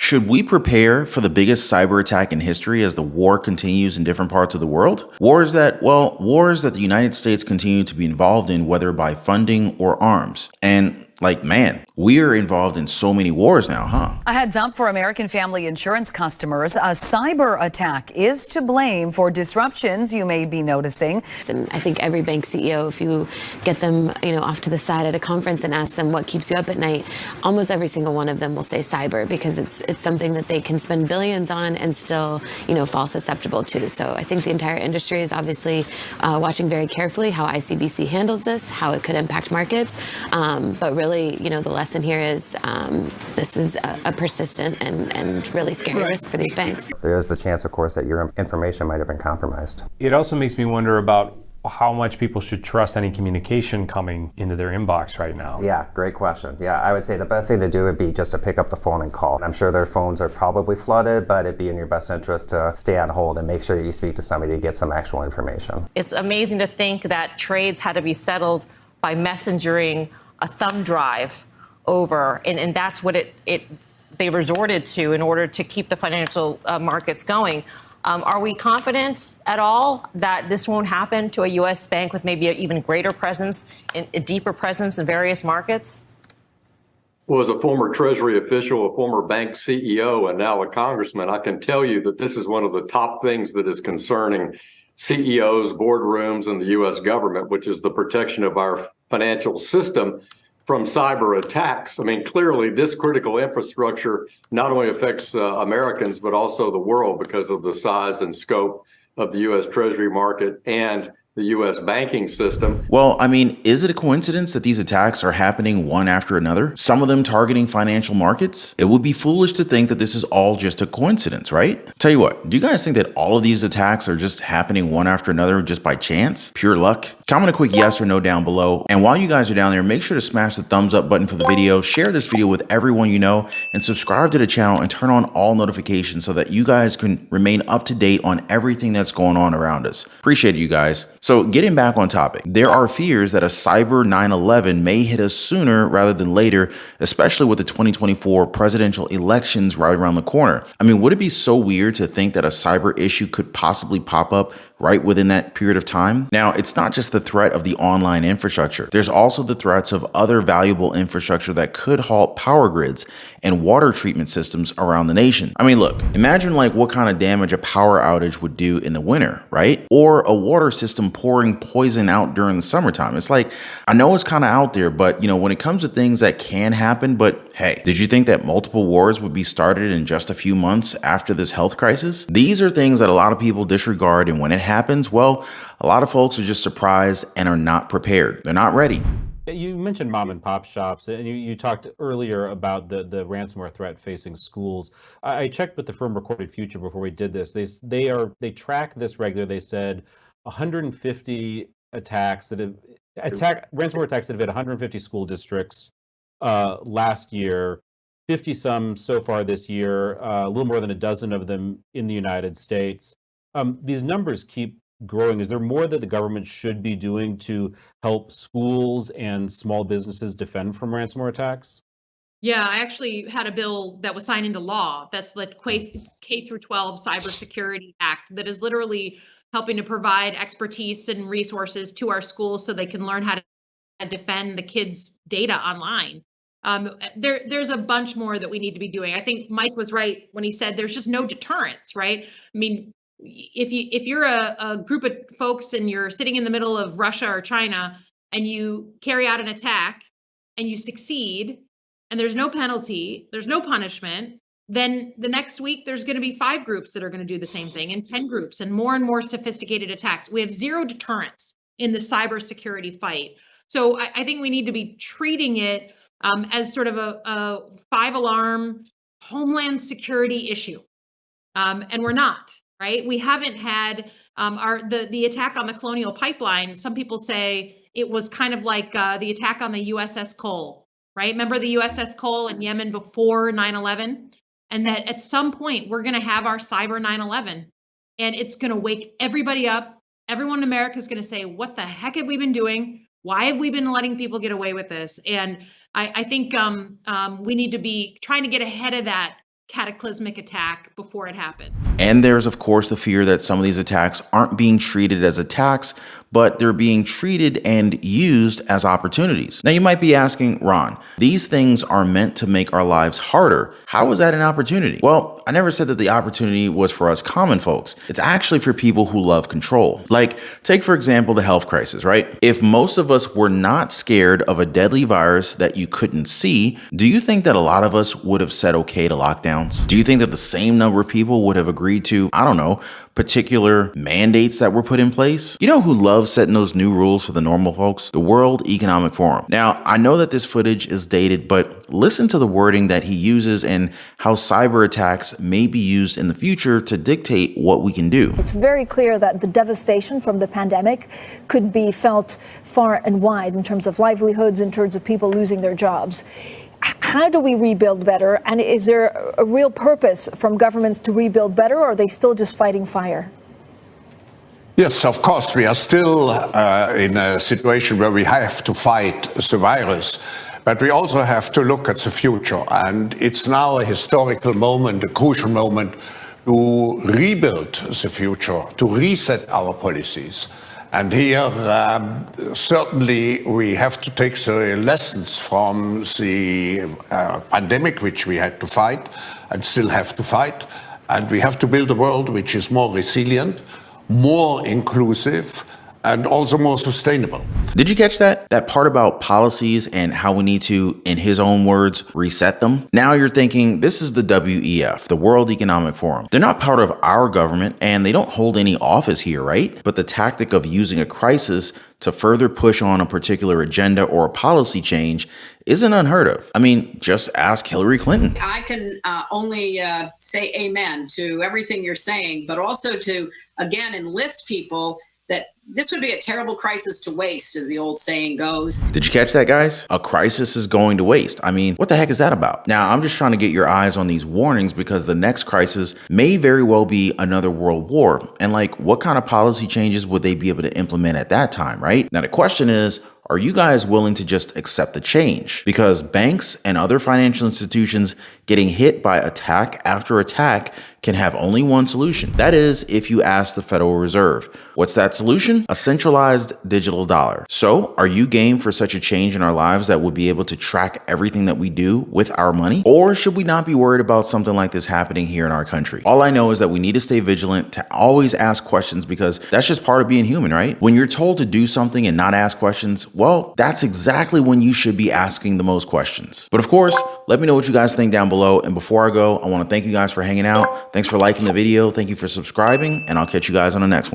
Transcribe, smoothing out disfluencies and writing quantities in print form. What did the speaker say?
Should we prepare for the biggest cyber attack in history as the war continues in different parts of the world? Wars that the United States continue to be involved in, whether by funding or arms. And man, we are involved in so many wars now, huh? A heads up for American Family Insurance customers. A cyber attack is to blame for disruptions you may be noticing. And I think every bank CEO, if you get them, off to the side at a conference and ask them what keeps you up at night, almost every single one of them will say cyber, because it's something that they can spend billions on and still, fall susceptible to. So I think the entire industry is obviously watching very carefully how ICBC handles this, how it could impact markets. But really, the lesson here is this is a persistent and really scary risk for these banks. There is the chance, of course, that your information might have been compromised. It also makes me wonder about how much people should trust any communication coming into their inbox right now. Yeah, great question. Yeah, I would say the best thing to do would be just to pick up the phone and call. I'm sure their phones are probably flooded, but it'd be in your best interest to stay on hold and make sure that you speak to somebody to get some actual information. It's amazing to think that trades had to be settled by messengering a thumb drive over, and that's what they resorted to in order to keep the financial markets going. Are we confident at all that this won't happen to a U.S. bank with maybe an even greater presence, a deeper presence in various markets? Well, as a former Treasury official, a former bank CEO, and now a congressman, I can tell you that this is one of the top things that is concerning CEOs, boardrooms, and the U.S. government, which is the protection of our financial system from cyber attacks. I mean, clearly, this critical infrastructure not only affects Americans, but also the world because of the size and scope of the U.S. Treasury market and the U.S. banking system. Well, I mean, is it a coincidence that these attacks are happening one after another? Some of them targeting financial markets? It would be foolish to think that this is all just a coincidence, right? Tell you what, do you guys think that all of these attacks are just happening one after another just by chance? Pure luck? Comment a quick yes or no down below. And while you guys are down there, make sure to smash the thumbs up button for the video, share this video with everyone you know, and subscribe to the channel and turn on all notifications so that you guys can remain up to date on everything that's going on around us. Appreciate it, you guys. So getting back on topic, there are fears that a cyber 9/11 may hit us sooner rather than later, especially with the 2024 presidential elections right around the corner. I mean, would it be so weird to think that a cyber issue could possibly pop up right within that period of time? Now, it's not just the threat of the online infrastructure. There's also the threats of other valuable infrastructure that could halt power grids and water treatment systems around the nation. I mean, look, imagine what kind of damage a power outage would do in the winter, right? Or a water system pouring poison out during the summertime. It's I know it's kind of out there, but when it comes to things that can happen, but hey, did you think that multiple wars would be started in just a few months after this health crisis? These are things that a lot of people disregard, and when it happens, well, a lot of folks are just surprised and are not prepared. They're not ready. You mentioned mom and pop shops, and you talked earlier about the ransomware threat facing schools. I checked with the firm Recorded Future before we did this. They track this regularly. They said 150 ransomware attacks that have hit 150 school districts last year, 50 some so far this year, a little more than a dozen of them in the United States. These numbers keep growing. Is there more that the government should be doing to help schools and small businesses defend from ransomware attacks? Yeah, I actually had a bill that was signed into law. That's the K through 12 Cybersecurity Act that is literally helping to provide expertise and resources to our schools so they can learn how to defend the kids' data online. There's a bunch more that we need to be doing. I think Mike was right when he said there's just no deterrence, right? I mean, if you're a group of folks and you're sitting in the middle of Russia or China and you carry out an attack and you succeed and there's no penalty, there's no punishment, then the next week there's going to be 5 groups that are going to do the same thing, and 10 groups, and more sophisticated attacks. We have zero deterrence in the cybersecurity fight. So I think we need to be treating it as sort of a 5-alarm homeland security issue, and we're not. Right? We haven't had the attack on the Colonial Pipeline. Some people say it was kind of like the attack on the USS Cole, right? Remember the USS Cole in Yemen before 9/11? And that at some point we're going to have our cyber 9/11, and it's going to wake everybody up. Everyone in America is going to say, what the heck have we been doing? Why have we been letting people get away with this? And I think we need to be trying to get ahead of that cataclysmic attack before it happened. And there's, of course, the fear that some of these attacks aren't being treated as attacks, but they're being treated and used as opportunities. Now, you might be asking, Ron, these things are meant to make our lives harder. How is that an opportunity? Well, I never said that the opportunity was for us common folks. It's actually for people who love control. Like, take, for example, the health crisis, right? If most of us were not scared of a deadly virus that you couldn't see, do you think that a lot of us would have said okay to lockdowns? Do you think that the same number of people would have agreed to, I don't know, particular mandates that were put in place? You know who loves setting those new rules for the normal folks? The World Economic Forum. Now, I know that this footage is dated, but listen to the wording that he uses and how cyber attacks may be used in the future to dictate what we can do. It's very clear that the devastation from the pandemic could be felt far and wide in terms of livelihoods, in terms of people losing their jobs. How do we rebuild better? And is there a real purpose from governments to rebuild better, or are they still just fighting fire? Yes, of course, we are still in a situation where we have to fight the virus, but we also have to look at the future. And it's now a historical moment, a crucial moment to rebuild the future, to reset our policies. And here, certainly, we have to take the lessons from the pandemic, which we had to fight and still have to fight. And we have to build a world which is more resilient, more inclusive, and also more sustainable. Did you catch that? That part about policies and how we need to, in his own words, reset them? Now you're thinking, this is the WEF, the World Economic Forum. They're not part of our government and they don't hold any office here, right? But the tactic of using a crisis to further push on a particular agenda or a policy change isn't unheard of. I mean, just ask Hillary Clinton. I can only say amen to everything you're saying, but also to, again, enlist people that this would be a terrible crisis to waste, as the old saying goes. Did you catch that, guys? A crisis is going to waste. I mean, what the heck is that about? Now, I'm just trying to get your eyes on these warnings because the next crisis may very well be another world war. And like, what kind of policy changes would they be able to implement at that time, right? Now, the question is, are you guys willing to just accept the change? Because banks and other financial institutions getting hit by attack after attack can have only one solution. That is, if you ask the Federal Reserve. What's that solution? A centralized digital dollar. So, are you game for such a change in our lives that would be able to track everything that we do with our money? Or should we not be worried about something like this happening here in our country? All I know is that we need to stay vigilant, to always ask questions, because that's just part of being human, right? When you're told to do something and not ask questions, well, that's exactly when you should be asking the most questions. But of course, let me know what you guys think down below. And before I go, I want to thank you guys for hanging out. Thanks for liking the video. Thank you for subscribing, and I'll catch you guys on the next one.